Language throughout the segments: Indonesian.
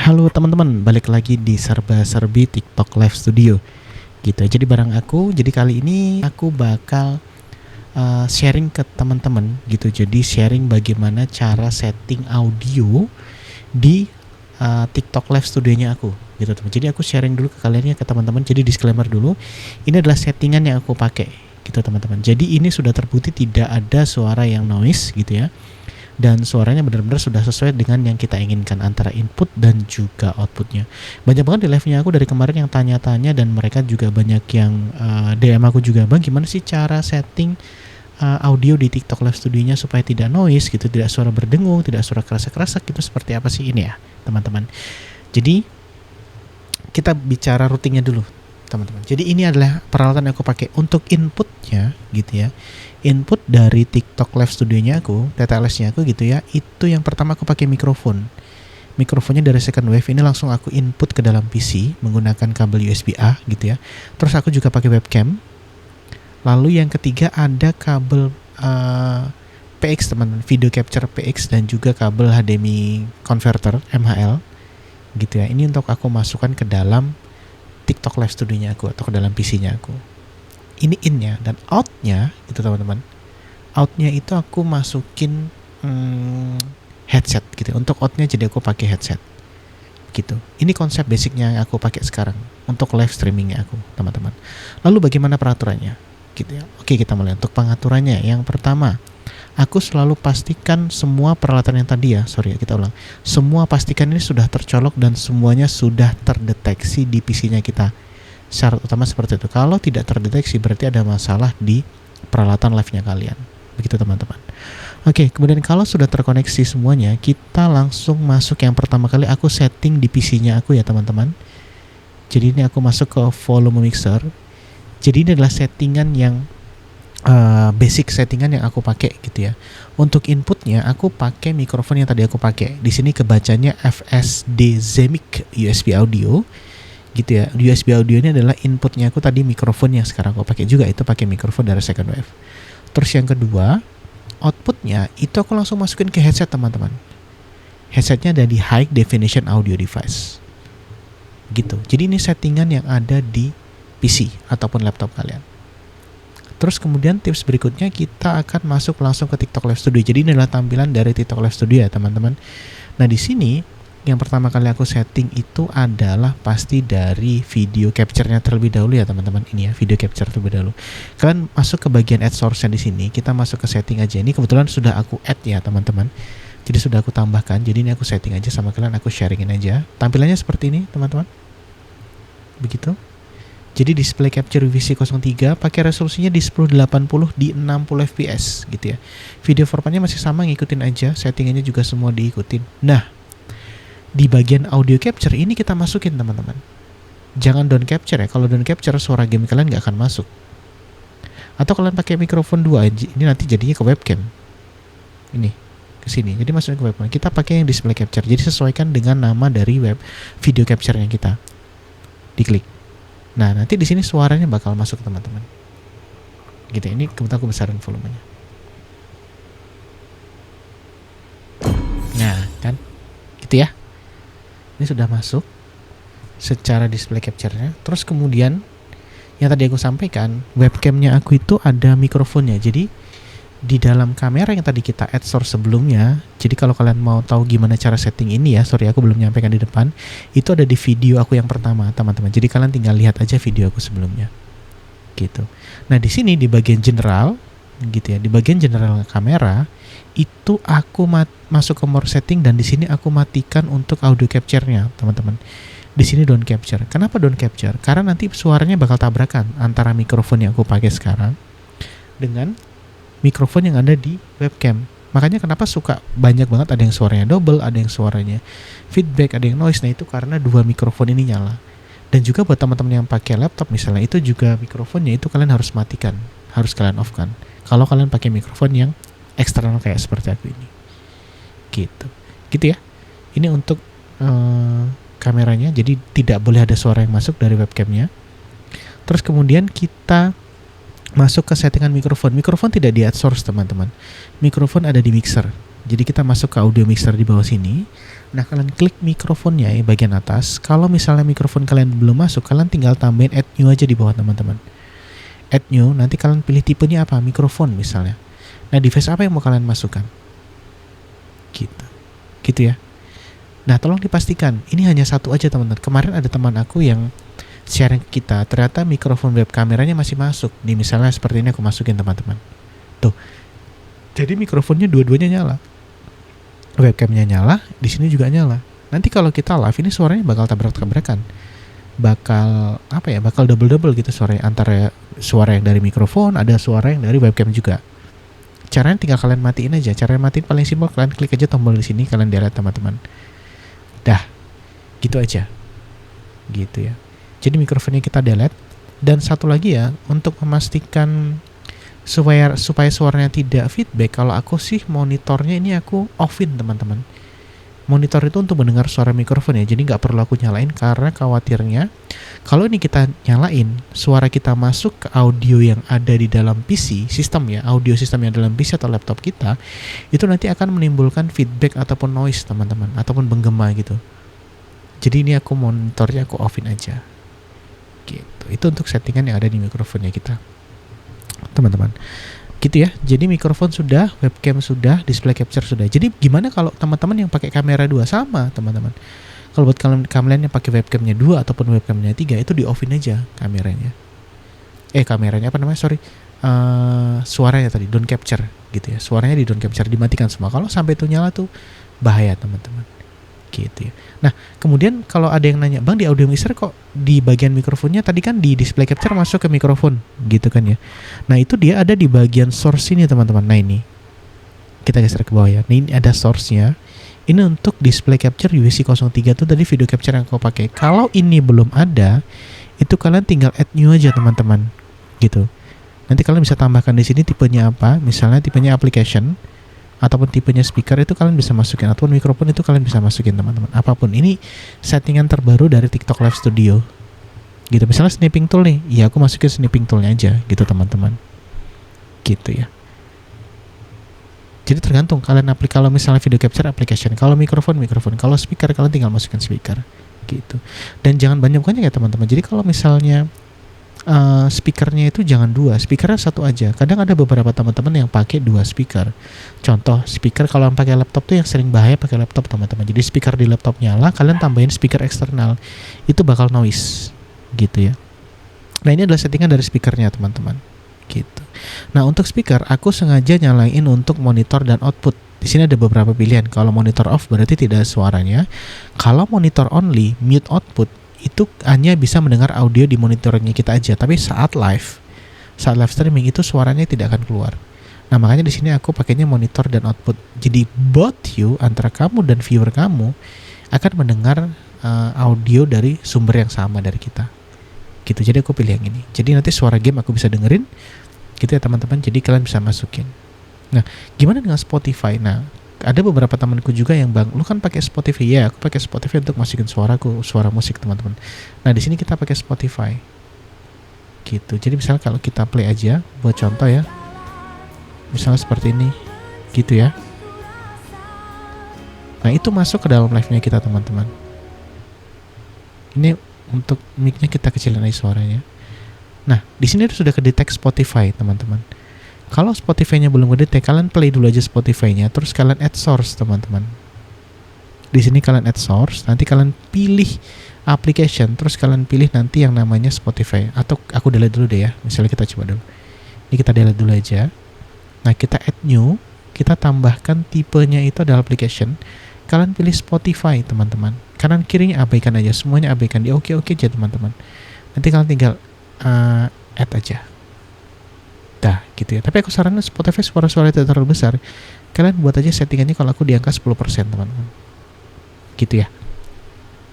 Halo teman-teman, balik lagi di Serba-Serbi TikTok Live Studio gitu. Jadi bareng aku, jadi kali ini aku bakal sharing ke teman-teman gitu. Jadi sharing bagaimana cara setting audio di TikTok Live Studionya aku gitu teman. Jadi aku sharing dulu ke kalian ya, ke teman-teman. Jadi disclaimer dulu, ini adalah settingan yang aku pakai gitu teman-teman. Jadi ini sudah terbukti tidak ada suara yang noise gitu ya. Dan suaranya benar-benar sudah sesuai dengan yang kita inginkan antara input dan juga outputnya. Banyak banget di live-nya aku dari kemarin yang tanya-tanya, dan mereka juga banyak yang DM aku juga, bang gimana sih cara setting audio di TikTok Live Studio-nya supaya tidak noise gitu, tidak suara berdengung, tidak suara kerasa-kerasa gitu, seperti apa sih ini ya teman-teman. Jadi kita bicara routingnya dulu teman-teman. Jadi ini adalah peralatan yang aku pakai untuk inputnya gitu ya. Input dari TikTok Live Studio-nya aku, TTLS-nya aku gitu ya. Itu yang pertama aku pakai mikrofon. Mikrofonnya dari Second Wave ini langsung aku input ke dalam PC menggunakan kabel USB-A gitu ya. Terus aku juga pakai webcam. Lalu yang ketiga ada kabel PX teman-teman, video capture PX, dan juga kabel HDMI converter MHL gitu ya. Ini untuk aku masukkan ke dalam TikTok Live Studio-nya aku atau ke dalam PC-nya aku. Ini in-nya, dan out-nya itu teman-teman. Out-nya itu aku masukin headset gitu. Untuk out-nya jadi aku pakai headset gitu. Ini konsep basicnya yang aku pakai sekarang untuk live streamingnya aku teman-teman. Lalu bagaimana peraturannya gitu ya. Oke, kita mulai untuk pengaturannya. Yang pertama, aku selalu pastikan semua peralatan yang tadi ya, kita ulang. Semua pastikan ini sudah tercolok dan semuanya sudah terdeteksi di PC-nya kita. Syarat utama seperti itu. Kalau tidak terdeteksi berarti ada masalah di peralatan live-nya kalian. Begitu teman-teman. Oke, kemudian kalau sudah terkoneksi semuanya, kita langsung masuk yang pertama kali aku setting di PC-nya aku ya teman-teman. Jadi ini aku masuk ke volume mixer. Jadi ini adalah settingan yang basic settingan yang aku pakai gitu ya. Untuk inputnya aku pakai mikrofon yang tadi aku pakai. Di sini kebacanya FSD Zemic USB audio gitu ya. USB audio ini adalah inputnya aku tadi, mikrofon yang sekarang aku pakai juga itu pakai mikrofon dari Second Wave. Terus yang kedua, outputnya itu aku langsung masukin ke headset teman-teman. Headsetnya ada di high definition audio device gitu. Jadi ini settingan yang ada di PC ataupun laptop kalian. Terus kemudian tips berikutnya kita akan masuk langsung ke TikTok Live Studio. Jadi ini adalah tampilan dari TikTok Live Studio ya teman-teman. Nah di sini yang pertama kali aku setting itu adalah pasti dari video capture-nya terlebih dahulu ya teman-teman. Ini ya video capture terlebih dahulu. Kalian masuk ke bagian add source-nya di sini. Kita masuk ke setting aja. Ini kebetulan sudah aku add ya teman-teman. Jadi sudah aku tambahkan. Jadi ini aku setting aja sama kalian. Aku sharingin aja. Tampilannya seperti ini teman-teman. Begitu. Jadi display capture VC03 pakai resolusinya di 1080 di 60 fps gitu ya. Video formatnya masih sama, ngikutin aja. Settingannya juga semua diikutin. Nah, di bagian audio capture ini kita masukin teman-teman. Jangan down capture ya. Kalau down capture suara game kalian nggak akan masuk. Atau kalian pakai mikrofon 2, ini nanti jadinya ke webcam. Ini ke sini. Jadi masukin ke webcam. Kita pakai yang display capture. Jadi sesuaikan dengan nama dari web video capture-nya kita. Diklik. Nah, nanti di sini suaranya bakal masuk teman-teman. Gitu. Ini kebetulan aku besarin volumenya. Nah, kan? Gitu ya. Ini sudah masuk secara display capture-nya. Terus kemudian yang tadi aku sampaikan, webcam-nya aku itu ada mikrofonnya. Jadi di dalam kamera yang tadi kita add source sebelumnya, jadi kalau kalian mau tahu gimana cara setting ini ya, sorry aku belum nyampaikan di depan, itu ada di video aku yang pertama teman-teman. Jadi kalian tinggal lihat aja video aku sebelumnya gitu. Nah di sini di bagian general gitu ya, di bagian general kamera itu aku masuk ke more setting, dan di sini aku matikan untuk audio capture-nya teman-teman. Di sini down capture. Kenapa down capture? Karena nanti suaranya bakal tabrakan antara mikrofon yang aku pakai sekarang dengan mikrofon yang ada di webcam. Makanya kenapa suka banyak banget ada yang suaranya double, ada yang suaranya feedback, ada yang noise. Nah itu karena dua mikrofon ini nyala. Dan juga buat teman-teman yang pakai laptop misalnya, itu juga mikrofonnya itu kalian harus matikan, harus kalian off kan. Kalau kalian pakai mikrofon yang eksternal kayak seperti aku ini. Gitu ya. Ini untuk kameranya, jadi tidak boleh ada suara yang masuk dari webcamnya. Terus kemudian kita masuk ke settingan mikrofon. Mikrofon tidak di add source teman-teman. Mikrofon ada di mixer. Jadi kita masuk ke audio mixer di bawah sini. Nah, kalian klik mikrofonnya ya bagian atas. Kalau misalnya mikrofon kalian belum masuk, kalian tinggal tambahin add new aja di bawah teman-teman. Add new, nanti kalian pilih tipenya apa, mikrofon misalnya. Nah, device apa yang mau kalian masukkan? Gitu ya. Nah, tolong dipastikan ini hanya satu aja teman-teman. Kemarin ada teman aku yang sharing ke kita, ternyata mikrofon web kameranya masih masuk. Nih misalnya seperti ini aku masukin teman-teman. Tuh. Jadi mikrofonnya dua-duanya nyala. Webcamnya nyala, di sini juga nyala. Nanti kalau kita live ini suaranya bakal tabrak-tabrakan. Bakal double-double gitu suaranya, antara suara yang dari mikrofon, ada suara yang dari webcam juga. Caranya tinggal kalian matiin aja. Caranya matiin paling simpel, kalian klik aja tombol di sini, kalian delete teman-teman. Dah. Gitu aja. Gitu ya. Jadi mikrofonnya kita delete. Dan satu lagi ya, untuk memastikan supaya suaranya tidak feedback, kalau aku sih monitornya ini aku offin teman-teman. Monitor itu untuk mendengar suara mikrofon ya, jadi nggak perlu aku nyalain karena khawatirnya kalau ini kita nyalain, suara kita masuk ke audio yang ada di dalam PC sistem ya, audio sistem yang dalam PC atau laptop kita, itu nanti akan menimbulkan feedback ataupun noise teman-teman, ataupun penggema gitu. Jadi ini aku monitornya aku offin aja. Gitu. Itu untuk settingan yang ada di mikrofonnya kita. Teman-teman, gitu ya. Jadi mikrofon sudah, webcam sudah, display capture sudah. Jadi gimana kalau teman-teman yang pakai kamera 2? Sama teman-teman. Kalau buat kalian yang pakai webcamnya 2 ataupun webcamnya 3, itu di offin aja kameranya. Suaranya tadi don't capture gitu ya. Suaranya di don't capture, dimatikan semua. Kalau sampai itu nyala tuh bahaya teman-teman. Gitu ya. Nah, kemudian kalau ada yang nanya, "Bang, di audio mixer kok di bagian mikrofonnya tadi kan di display capture masuk ke mikrofon?" gitu kan ya. Nah, itu dia ada di bagian source ini, teman-teman. Nah, ini. Kita geser ke bawah ya. Nah, ini ada source-nya. Ini untuk display capture UVC03 itu tadi video capture yang kau pakai. Kalau ini belum ada, itu kalian tinggal add new aja, teman-teman. Gitu. Nanti kalian bisa tambahkan di sini tipenya apa? Misalnya tipenya application ataupun tipenya speaker, itu kalian bisa masukin, ataupun mikrofon itu kalian bisa masukin teman-teman. Apapun, ini settingan terbaru dari TikTok Live Studio gitu. Misalnya snipping tool nih, ya aku masukin snipping toolnya aja gitu teman-teman. Gitu ya. Jadi tergantung kalian kalau misalnya video capture application, kalau mikrofon, kalau speaker kalian tinggal masukin speaker gitu. Dan jangan banyak-banyak ya teman-teman. Jadi kalau misalnya speakernya itu jangan 2, speakernya 1 aja. Kadang ada beberapa teman-teman yang pakai 2 speaker. Contoh speaker kalau yang pakai laptop tuh yang sering bahaya pakai laptop teman-teman. Jadi speaker di laptop nyala, kalian tambahin speaker eksternal, itu bakal noise gitu ya. Nah, ini adalah settingan dari speakernya teman-teman gitu. Nah, untuk speaker aku sengaja nyalain untuk monitor dan output. Di sini ada beberapa pilihan. Kalau monitor off berarti tidak ada suaranya. Kalau monitor only, mute output, itu hanya bisa mendengar audio di monitornya kita aja, tapi saat live streaming itu suaranya tidak akan keluar. Nah, makanya di sini aku pakainya monitor dan output. Jadi both you, antara kamu dan viewer kamu, akan mendengar audio dari sumber yang sama dari kita. Gitu. Jadi aku pilih yang ini. Jadi nanti suara game aku bisa dengerin. Gitu ya teman-teman. Jadi kalian bisa masukin. Nah, gimana dengan Spotify? Nah, ada beberapa temanku juga yang, "Bang, lu kan pakai Spotify." Ya, aku pakai Spotify untuk masukin suaraku, suara musik teman-teman. Nah, di sini kita pakai Spotify. Gitu. Jadi misalnya kalau kita play aja buat contoh ya. Misalnya seperti ini. Gitu ya. Nah, itu masuk ke dalam live-nya kita teman-teman. Ini untuk mic-nya kita kecilin aja suaranya. Nah, di sini sudah kedetek Spotify teman-teman. Kalau Spotify-nya belum kedetek, kalian play dulu aja Spotify-nya, terus kalian add source teman-teman. Di sini kalian add source, nanti kalian pilih application, terus kalian pilih nanti yang namanya Spotify. Atau aku delete dulu deh ya, misalnya kita coba dulu. Ini kita delete dulu aja. Nah, kita add new, kita tambahkan tipenya itu adalah application. Kalian pilih Spotify teman-teman. Kanan kirinya abaikan aja, semuanya abaikan, di oke aja teman-teman. Nanti kalian tinggal add aja. Dah, gitu ya. Tapi aku saranin Spotify suara-suara tidak terlalu besar. Kalian buat aja settingannya kalau aku di angka 10% teman-teman. Gitu ya.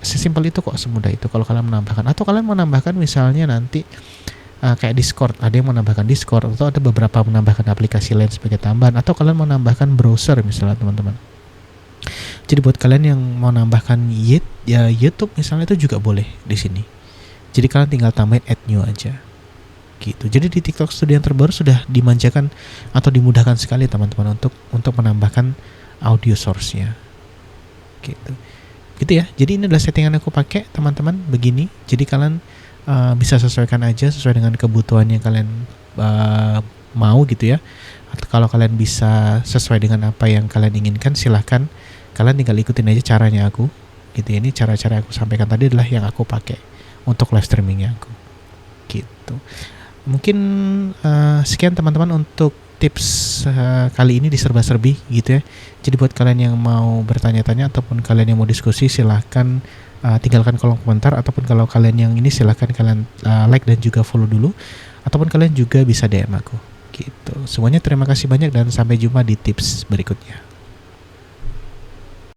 Sesimpel itu kok, semudah itu kalau kalian menambahkan. Atau kalian mau menambahkan misalnya nanti kayak Discord, ada yang menambahkan Discord, atau ada beberapa menambahkan aplikasi lain sebagai tambahan, atau kalian mau menambahkan browser misalnya teman-teman. Jadi buat kalian yang mau nambahkan YouTube misalnya, itu juga boleh di sini. Jadi kalian tinggal tambahin add new aja. Gitu. Jadi di TikTok Studio yang terbaru sudah dimanjakan atau dimudahkan sekali teman-teman untuk menambahkan audio source-nya. gitu. Gitu ya. Jadi ini adalah settingan aku pakai teman-teman begini. Jadi kalian bisa sesuaikan aja sesuai dengan kebutuhan yang kalian mau gitu ya. Atau kalau kalian bisa sesuai dengan apa yang kalian inginkan, silahkan kalian tinggal ikutin aja caranya aku gitu ya. Ini cara-cara yang aku sampaikan tadi adalah yang aku pakai untuk live streamingnya aku gitu. Mungkin sekian teman-teman untuk tips kali ini di serba-serbi gitu ya. Jadi buat kalian yang mau bertanya-tanya ataupun kalian yang mau diskusi, silahkan tinggalkan kolom komentar, ataupun kalau kalian yang ini silahkan kalian like dan juga follow dulu, ataupun kalian juga bisa DM aku gitu. Semuanya terima kasih banyak dan sampai jumpa di tips berikutnya.